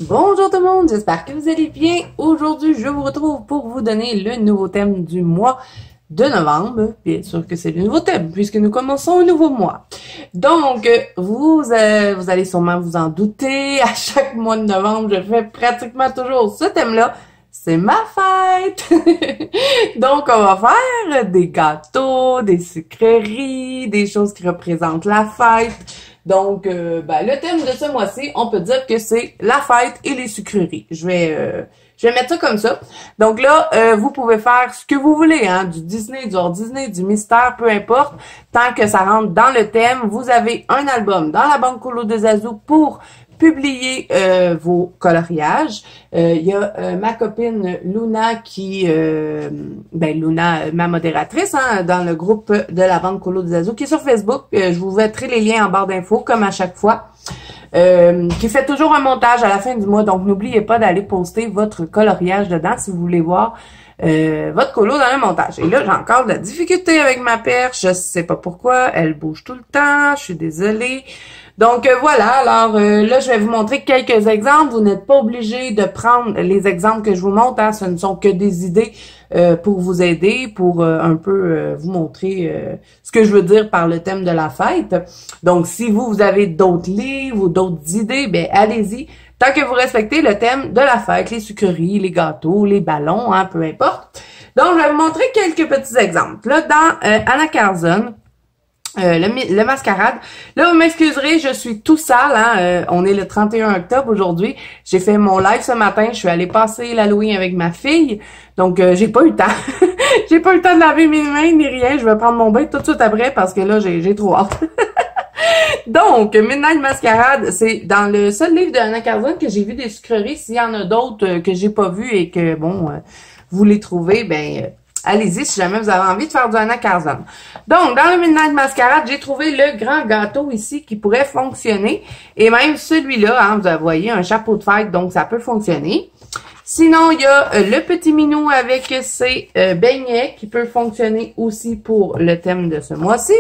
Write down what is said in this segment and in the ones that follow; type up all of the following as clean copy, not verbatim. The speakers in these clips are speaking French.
Bonjour tout le monde, j'espère que vous allez bien. Aujourd'hui, je vous retrouve pour vous donner le nouveau thème du mois de novembre. Bien sûr que c'est le nouveau thème puisque nous commençons un nouveau mois. Donc, vous allez sûrement vous en douter. À chaque mois de novembre, je fais pratiquement toujours ce thème-là. C'est ma fête! Donc, on va faire des gâteaux, des sucreries, des choses qui représentent la fête. Donc, le thème de ce mois-ci, on peut dire que c'est la fête et les sucreries. Je vais mettre ça comme ça. Donc là, vous pouvez faire ce que vous voulez, hein, du Disney, du hors Disney, du mystère, peu importe. Tant que ça rentre dans le thème, vous avez un album dans la banque Colo de Zazu pour publier vos coloriages. Il y a ma copine Luna qui, Luna, ma modératrice, hein, dans le groupe de la banque Colo de Zazu, qui est sur Facebook. Je vous mettrai les liens en barre d'infos, comme à chaque fois. Qui fait toujours un montage à la fin du mois. Donc, n'oubliez pas d'aller poster votre coloriage dedans si vous voulez voir votre colo dans le montage. Et là, j'ai encore de la difficulté avec ma perche. Je sais pas pourquoi. Elle bouge tout le temps. Je suis désolée. Donc, voilà. Alors, là, je vais vous montrer quelques exemples. Vous n'êtes pas obligé de prendre les exemples que je vous montre. Hein. Ce ne sont que des idées pour vous aider, pour un peu vous montrer ce que je veux dire par le thème de la fête. Donc, si vous avez d'autres livres ou d'autres idées, ben allez-y. Tant que vous respectez le thème de la fête, les sucreries, les gâteaux, les ballons, hein, peu importe. Donc, je vais vous montrer quelques petits exemples. Là, dans Anna Carson, le mascarade. Là, vous m'excuserez, je suis tout sale, hein. On est le 31 octobre aujourd'hui. J'ai fait mon live ce matin. Je suis allée passer l'Halloween avec ma fille. Donc, j'ai pas eu le temps. J'ai pas eu le temps de laver mes mains ni rien. Je vais prendre mon bain tout de suite après parce que là, j'ai trop hâte. Donc, Midnight Masquerade, c'est dans le seul livre de Anna Carson que j'ai vu des sucreries. S'il y en a d'autres que j'ai pas vu et que, vous les trouvez, allez-y si jamais vous avez envie de faire du Anna Carson. Donc, dans le Midnight Masquerade, j'ai trouvé le grand gâteau ici qui pourrait fonctionner. Et même celui-là, hein, vous voyez, un chapeau de fête, donc ça peut fonctionner. Sinon, il y a le petit minou avec ses beignets qui peut fonctionner aussi pour le thème de ce mois-ci.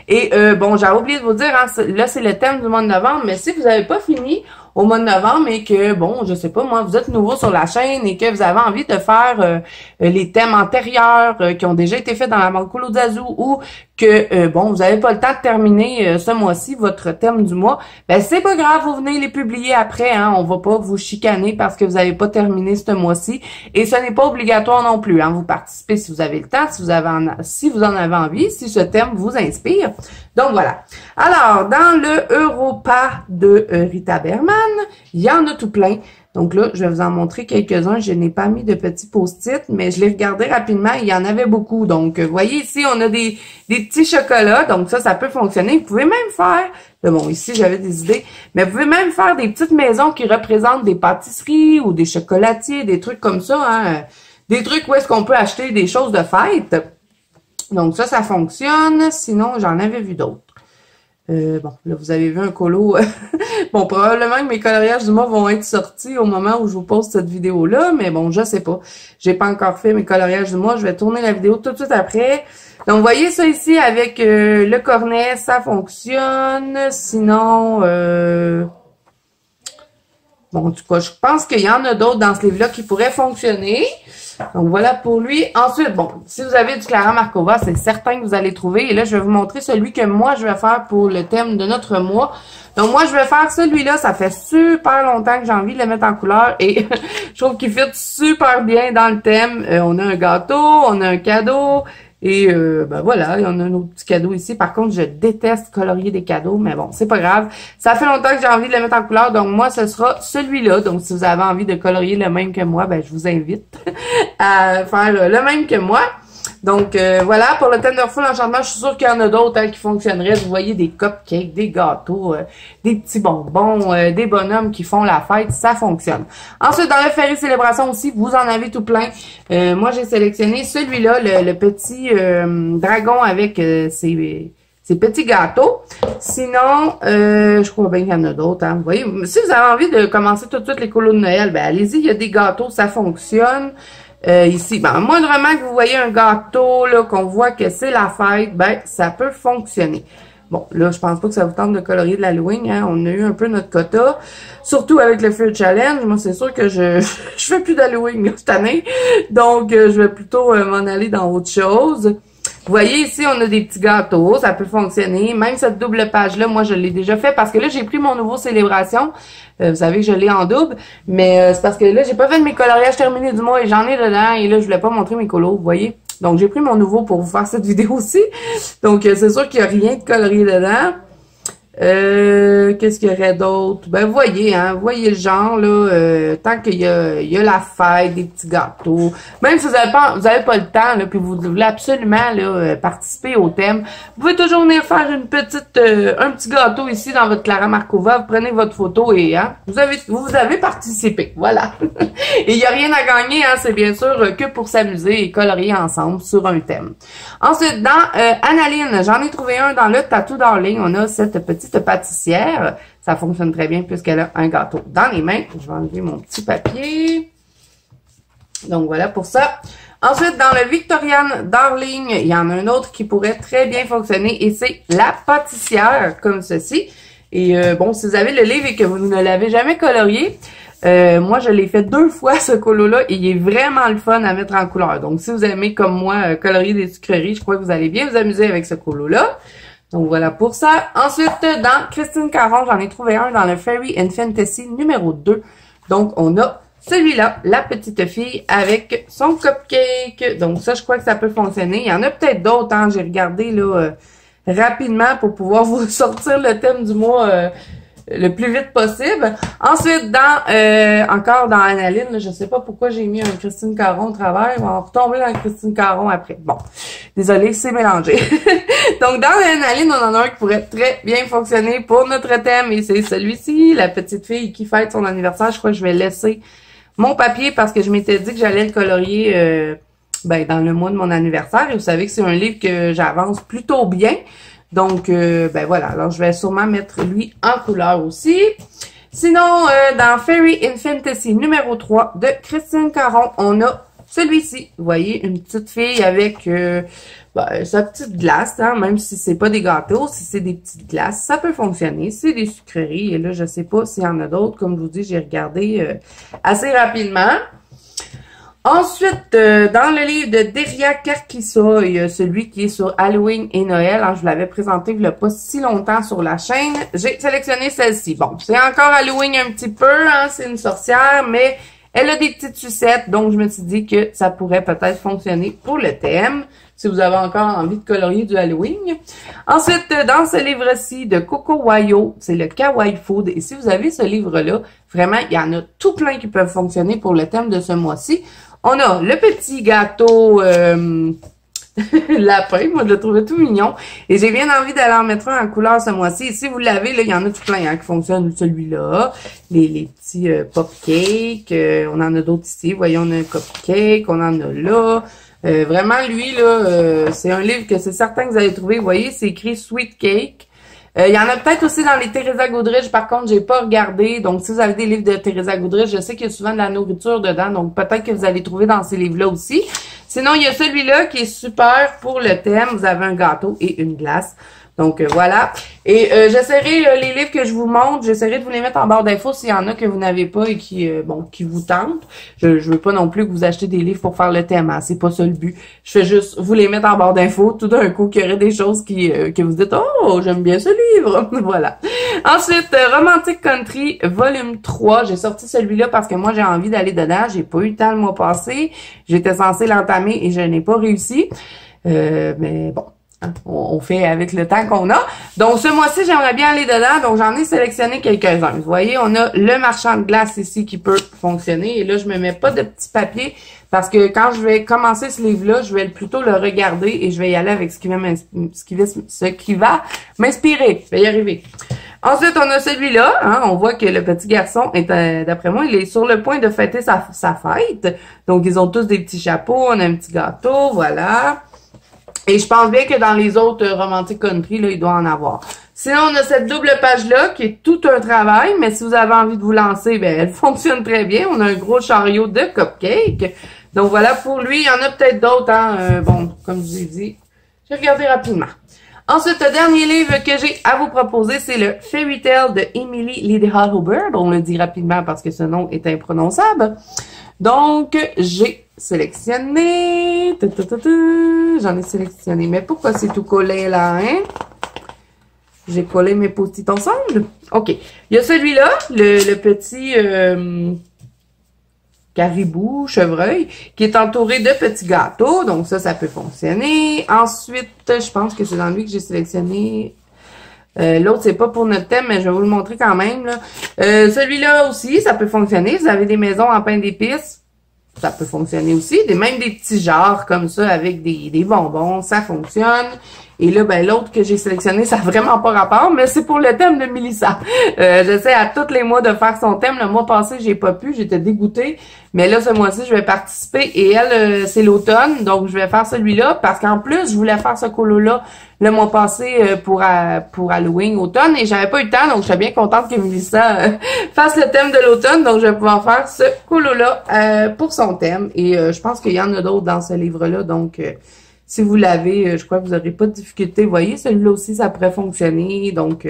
Et j'avais oublié de vous dire, hein, là c'est le thème du mois de novembre, mais si vous n'avez pas fini au mois de novembre et que, je sais pas, moi, vous êtes nouveau sur la chaîne et que vous avez envie de faire les thèmes antérieurs qui ont déjà été faits dans la banque Colo de Zazu ou que, vous n'avez pas le temps de terminer ce mois-ci, votre thème du mois, c'est pas grave, vous venez les publier après, hein, on va pas vous chicaner parce que vous n'avez pas terminé ce mois-ci et ce n'est pas obligatoire non plus, hein, vous participez si vous avez le temps, si vous en avez envie, si ce thème vous inspire. Donc voilà. Alors, dans le Europa de Rita Berman, il y en a tout plein. Donc là, je vais vous en montrer quelques-uns. Je n'ai pas mis de petits post-it, mais je les regardais rapidement. Il y en avait beaucoup. Donc, vous voyez ici, on a des petits chocolats. Donc ça peut fonctionner. Vous pouvez même faire, ici, j'avais des idées, mais vous pouvez même faire des petites maisons qui représentent des pâtisseries ou des chocolatiers, des trucs comme ça. Hein? Des trucs où est-ce qu'on peut acheter des choses de fête. Donc ça fonctionne. Sinon, j'en avais vu d'autres. Là, vous avez vu un colo. Probablement que mes coloriages du mois vont être sortis au moment où je vous poste cette vidéo-là, mais je sais pas. J'ai pas encore fait mes coloriages du mois. Je vais tourner la vidéo tout de suite après. Donc, vous voyez ça ici avec le cornet, ça fonctionne. Sinon, en tout cas, je pense qu'il y en a d'autres dans ce livre-là qui pourraient fonctionner. Donc, voilà pour lui. Ensuite, si vous avez du Clara Markova, c'est certain que vous allez trouver. Et là, je vais vous montrer celui que moi, je vais faire pour le thème de notre mois. Donc, moi, je vais faire celui-là. Ça fait super longtemps que j'ai envie de le mettre en couleur. Et je trouve qu'il fit super bien dans le thème. On a un gâteau, on a un cadeau. Et voilà, il y en a un autre petit cadeau ici. Par contre, je déteste colorier des cadeaux, mais bon, c'est pas grave. Ça fait longtemps que j'ai envie de le mettre en couleur, donc moi, ce sera celui-là. Donc, si vous avez envie de colorier le même que moi, je vous invite à faire le même que moi. Donc, voilà, pour le Tenderful Enchantement, je suis sûre qu'il y en a d'autres qui fonctionneraient. Vous voyez des cupcakes, des gâteaux, des petits bonbons, des bonhommes qui font la fête, ça fonctionne. Ensuite, dans le Fairy Célébration aussi, vous en avez tout plein. Moi, j'ai sélectionné celui-là, le petit dragon avec ses petits gâteaux. Sinon, je crois bien qu'il y en a d'autres. Hein. Vous voyez, si vous avez envie de commencer tout de suite les colos de Noël, allez-y, il y a des gâteaux, ça fonctionne. Ici, moindrement que vous voyez un gâteau, là, qu'on voit que c'est la fête, ça peut fonctionner. Bon, là, je pense pas que ça vous tente de colorier de l'Halloween, hein. On a eu un peu notre quota. Surtout avec le Fear Challenge. Moi, c'est sûr que je fais plus d'Halloween cette année. Donc, je vais plutôt m'en aller dans autre chose. Vous voyez ici, on a des petits gâteaux, ça peut fonctionner. Même cette double page-là, moi, je l'ai déjà fait parce que là, j'ai pris mon nouveau Célébration. Vous savez que je l'ai en double, mais c'est parce que là, j'ai pas fait de mes coloriages terminés du mois et j'en ai dedans. Et là, je voulais pas montrer mes colos, vous voyez. Donc, j'ai pris mon nouveau pour vous faire cette vidéo aussi. Donc, c'est sûr qu'il n'y a rien de colorié dedans. Qu'est-ce qu'il y aurait d'autre? Ben, voyez, hein, voyez le genre, là, tant qu'il y a la fête, des petits gâteaux. Même si vous avez pas le temps, là, puis vous voulez absolument, là, participer au thème, vous pouvez toujours venir faire un petit gâteau ici dans votre Clara Markova. Vous prenez votre photo et, hein, vous avez participé. Voilà. Et il n'y a rien à gagner, hein, c'est bien sûr que pour s'amuser et colorier ensemble sur un thème. Ensuite, dans Analine, j'en ai trouvé un dans le Tattoo Darling. On a cette petite pâtissière. Ça fonctionne très bien puisqu'elle a un gâteau dans les mains. Je vais enlever mon petit papier. Donc, voilà pour ça. Ensuite, dans le Victorian Darling, il y en a un autre qui pourrait très bien fonctionner et c'est la pâtissière, comme ceci. Et bon, si vous avez le livre et que vous ne l'avez jamais colorié, moi, je l'ai fait 2 fois, ce colo-là, et il est vraiment le fun à mettre en couleur. Donc, si vous aimez, comme moi, colorier des sucreries, je crois que vous allez bien vous amuser avec ce colo-là. Donc, voilà pour ça. Ensuite, dans Christine Caron, j'en ai trouvé un dans le Fairy and Fantasy numéro 2. Donc, on a celui-là, la petite fille avec son cupcake. Donc, ça, je crois que ça peut fonctionner. Il y en a peut-être d'autres, hein. J'ai regardé, là, rapidement pour pouvoir vous sortir le thème du mois le plus vite possible. Ensuite, encore dans Analine, là, je sais pas pourquoi j'ai mis un Christine Caron au travers. On va retomber dans Christine Caron après. Bon, désolé, c'est mélangé. Donc, dans Analine, on en a un qui pourrait très bien fonctionner pour notre thème et c'est celui-ci, la petite fille qui fête son anniversaire. Je crois que je vais laisser mon papier parce que je m'étais dit que j'allais le colorier dans le mois de mon anniversaire. Et vous savez que c'est un livre que j'avance plutôt bien. Donc, ben voilà. Alors, je vais sûrement mettre lui en couleur aussi. Sinon, dans Fairy and Fantasy numéro 3 de Christine Caron, on a celui-ci. Vous voyez, une petite fille avec sa petite glace, hein, même si c'est pas des gâteaux, si c'est des petites glaces, ça peut fonctionner. C'est des sucreries. Et là, je sais pas s'il y en a d'autres. Comme je vous dis, j'ai regardé assez rapidement. Ensuite, dans le livre de Deria Karkisoy, celui qui est sur Halloween et Noël, hein, je vous l'avais présenté il n'y a pas si longtemps sur la chaîne, j'ai sélectionné celle-ci. Bon, c'est encore Halloween un petit peu, hein, c'est une sorcière, mais elle a des petites sucettes, donc je me suis dit que ça pourrait peut-être fonctionner pour le thème, si vous avez encore envie de colorier du Halloween. Ensuite, dans ce livre-ci de Coco Wayo, c'est le Kawaii Food, et si vous avez ce livre-là, vraiment, il y en a tout plein qui peuvent fonctionner pour le thème de ce mois-ci. On a le petit gâteau lapin, moi je le trouvais tout mignon. Et j'ai bien envie d'aller en mettre un en couleur ce mois-ci. Et si vous l'avez, là, il y en a tout plein hein, qui fonctionnent, celui-là. Les petits cupcakes, on en a d'autres ici. Vous voyez, on a un cupcake, on en a là. Vraiment, lui, là, c'est un livre que c'est certain que vous allez trouver. Vous voyez, c'est écrit Sweet Cake. Il y en a peut-être aussi dans les Teresa Goodrich, par contre, j'ai pas regardé. Donc, si vous avez des livres de Teresa Goodrich, je sais qu'il y a souvent de la nourriture dedans. Donc, peut-être que vous allez trouver dans ces livres-là aussi. Sinon, il y a celui-là qui est super pour le thème. Vous avez un gâteau et une glace. Donc, voilà. Et j'essaierai, les livres que je vous montre, j'essaierai de vous les mettre en barre d'infos s'il y en a que vous n'avez pas et qui vous tentent. Je veux pas non plus que vous achetez des livres pour faire le thème, hein. C'est pas ça le but. Je fais juste vous les mettre en barre d'infos. Tout d'un coup, qu'il y aurait des choses que vous dites, oh, j'aime bien ce livre. Voilà. Ensuite, Romantic Country, volume 3. J'ai sorti celui-là parce que moi, j'ai envie d'aller dedans. J'ai pas eu le temps le mois passé. J'étais censée l'entamer et je n'ai pas réussi. Mais bon. On fait avec le temps qu'on a. Donc, ce mois-ci, j'aimerais bien aller dedans. Donc, j'en ai sélectionné quelques-uns. Vous voyez, on a le marchand de glace ici qui peut fonctionner. Et là, je me mets pas de petits papiers parce que quand je vais commencer ce livre-là, je vais plutôt le regarder et je vais y aller avec ce qui va m'inspirer. Je vais y arriver. Ensuite, on a celui-là. Hein, on voit que le petit garçon est, d'après moi, il est sur le point de fêter sa fête. Donc, ils ont tous des petits chapeaux. On a un petit gâteau. Voilà. Et je pense bien que dans les autres Romantic Country, là, il doit en avoir. Sinon, on a cette double page-là qui est tout un travail, mais si vous avez envie de vous lancer, ben elle fonctionne très bien. On a un gros chariot de cupcakes. Donc voilà, pour lui, il y en a peut-être d'autres, hein. Bon, comme je vous ai dit, j'ai regardé rapidement. Ensuite, le dernier livre que j'ai à vous proposer, c'est le Fairy Tale de Emily Lydia Hubbard. On le dit rapidement parce que ce nom est imprononçable. Donc, j'ai sélectionné... J'en ai sélectionné. Mais pourquoi c'est tout collé là, hein? J'ai collé mes post-it ensemble. OK. Il y a celui-là, le petit caribou, chevreuil, qui est entouré de petits gâteaux. Donc ça peut fonctionner. Ensuite, je pense que c'est dans lui que j'ai sélectionné. L'autre, c'est pas pour notre thème, mais je vais vous le montrer quand même, là. Celui-là aussi, ça peut fonctionner. Vous avez des maisons en pain d'épices. Ça peut fonctionner aussi. Même des petits jarres comme ça avec des bonbons, ça fonctionne. Et là, ben l'autre que j'ai sélectionné, ça n'a vraiment pas rapport, mais c'est pour le thème de Mélissa. J'essaie à tous les mois de faire son thème. Le mois passé, j'ai pas pu, j'étais dégoûtée. Mais là, ce mois-ci, je vais participer. Et elle, c'est l'automne, donc je vais faire celui-là. Parce qu'en plus, je voulais faire ce colo-là le mois passé pour Halloween, automne. Et j'avais pas eu le temps, donc je suis bien contente que Mélissa fasse le thème de l'automne. Donc, je vais pouvoir faire ce colo-là pour son thème. Et je pense qu'il y en a d'autres dans ce livre-là, donc... si vous l'avez, je crois que vous n'aurez pas de difficulté. Vous voyez, celui-là aussi, ça pourrait fonctionner. Donc,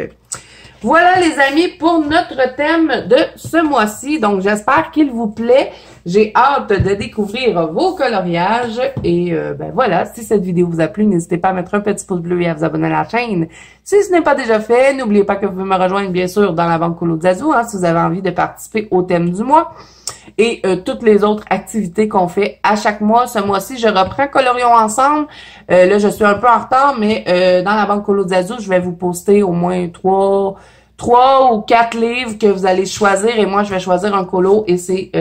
voilà les amis pour notre thème de ce mois-ci. Donc, j'espère qu'il vous plaît. J'ai hâte de découvrir vos coloriages. Et ben voilà, si cette vidéo vous a plu, n'hésitez pas à mettre un petit pouce bleu et à vous abonner à la chaîne. Si ce n'est pas déjà fait, n'oubliez pas que vous pouvez me rejoindre bien sûr dans la banque Colo de Zazu, si vous avez envie de participer au thème du mois. Et toutes les autres activités qu'on fait à chaque mois. Ce mois-ci, je reprends Colorions ensemble. Là, je suis un peu en retard, mais dans la banque Colo de Zazu, je vais vous poster au moins 3 ou 4 livres que vous allez choisir. Et moi, je vais choisir un colo et c'est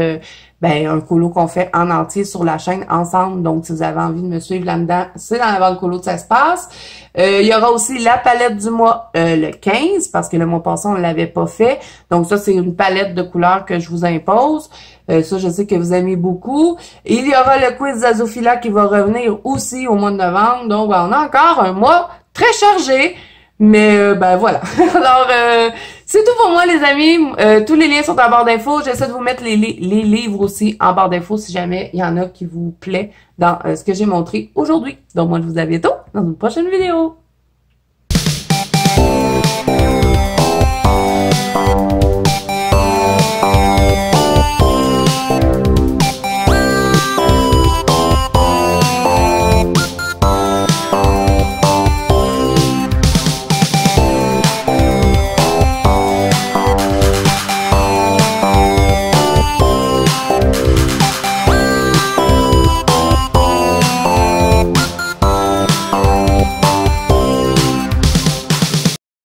un colo qu'on fait en entier sur la chaîne ensemble. Donc, si vous avez envie de me suivre là-dedans, c'est dans la banque Colo que ça se passe. Il y aura aussi la palette du mois le 15, parce que le mois passé, on ne l'avait pas fait. Donc, ça, c'est une palette de couleurs que je vous impose. Ça, je sais que vous aimez beaucoup. Il y aura le quiz Zazophila qui va revenir aussi au mois de novembre. Donc, on a encore un mois très chargé. Mais, voilà. Alors, c'est tout pour moi, les amis. Tous les liens sont en barre d'infos. J'essaie de vous mettre les livres aussi en barre d'infos si jamais il y en a qui vous plaît dans ce que j'ai montré aujourd'hui. Donc, moi, je vous dis à bientôt dans une prochaine vidéo.